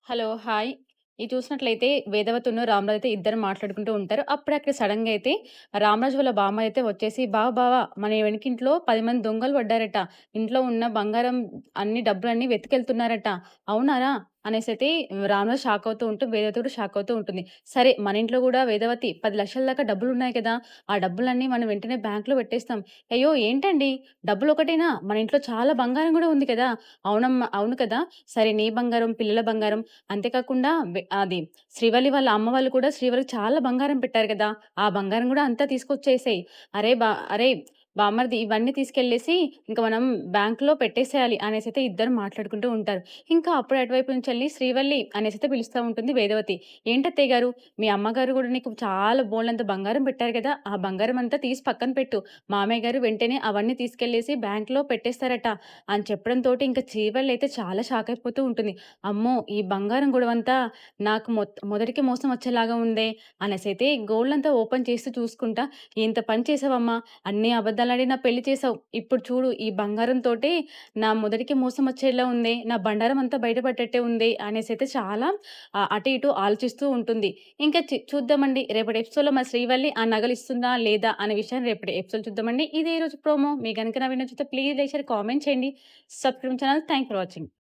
Hello. Hi. ఇది చూసినట్లయితే వేదవతిను, రామరాజు అయితే ఇద్దరు మాట్లాడుకుంటూ ఉంటారు. అప్పుడే అక్కడ సడెన్‌గా అయితే రామరాజు వాళ్ళ బామ్మ అయితే వచ్చేసి, బావ మన వెనకింట్లో 10 మంది దొంగలు పడ్డారట. ఇంట్లో ఉన్న బంగారం అన్ని డబ్బులన్నీ వెతికెళ్తున్నారట. అవునారా? అనేసైతే రామరాజు షాక్ అవుతూ ఉంటూ, వేదవతి కూడా షాక్ అవుతూ ఉంటుంది. సరే మన ఇంట్లో కూడా వేదవతి 10,00,000 దాకా డబ్బులున్నాయి కదా! ఆ డబ్బులన్నీ మనం వెంటనే బ్యాంక్‌లో పెట్టేస్తాం. అయ్యో! ఏంటండి డబ్బులొకటేనా? మన ఇంట్లో చాలా బంగారం గూడా ఉంది కదా! అవునమ్మా అవును కదా! సరే నీ బంగారం, పిల్లల బంగారం అంతే కాకుండా అది శ్రీవల్లి వాళ్ళ అమ్మ వాళ్ళు కూడా శ్రీవల్లికి చాలా బంగారం పెట్టారు కదా! ఆ బంగారం గూడా అంతా తీసుకొచ్చేసేయి. అరేయ్ బామ్మర్ది ఇవన్నీ తీసుకెళ్ళేసి ఇంక మనం బ్యాంక్‌లో పెట్టేసేయాలి అనేసైతే ఇద్దరు మాట్లాడుకుంటూ ఉంటారు. ఇంకా అప్పుడు అటువైపు నుంచెళ్ళి శ్రీవల్లి అనేసైతే పిలుస్తా ఉంటుంది వేదవతి. ఏంటత్తయ్య గారు మీ అమ్మగారు గూడా నీకు చాలా బోలెడంత బంగారం పెట్టారు గదా! ఆ బంగారం అంతా తీసి పక్కన పెట్టు. మామయ్య గారు వెంటనే అవన్నీ తీసుకెళ్ళేసి బ్యాంక్‌లో పెట్టేస్తారట అని చెప్పడంతోటి ఇంక శ్రీవల్లి అయితే చాలా షాక్ అయిపోతూ ఉంటుంది. అమ్మో! ఈ బంగారం గొడవంతా నాకు మొదటికే మోసం వచ్చేలాగా ఉందే అనేసైతే గోల్డంతా ఓపెన్ చేస్తూ చూసుకుంటా, "ఎంత పని చేశావమ్మా! అన్ని అబద్దాలాడి నా పెళ్లి చేసావు. ఇప్పుడు చూడు ఈ బంగారంతోటే నా మొదటికి మోసం వచ్చేలా ఉందే. నా బండారం అంతా బయట పడ్డట్టే ఉందే" అనేసైతే చాలా అటు ఇటు ఆలోచిస్తూ ఉంటుంది. ఇంకా చూద్దామండి రేపటి ఎపిసోడ్‌లో మన శ్రీవల్లి ఆ నగలు ఇస్తుందా? లేదా? అనే విషయాన్ని రేపటి ఎపిసోడ్ చూద్దామండి. ఇదే ఈరోజు ప్రోమో. మీకు గనుక నా వీడియో నచ్చితే ప్లీజ్ లైక్, షేర్, కామెంట్ చేయండి. Subscribe channel. Thanks for watching.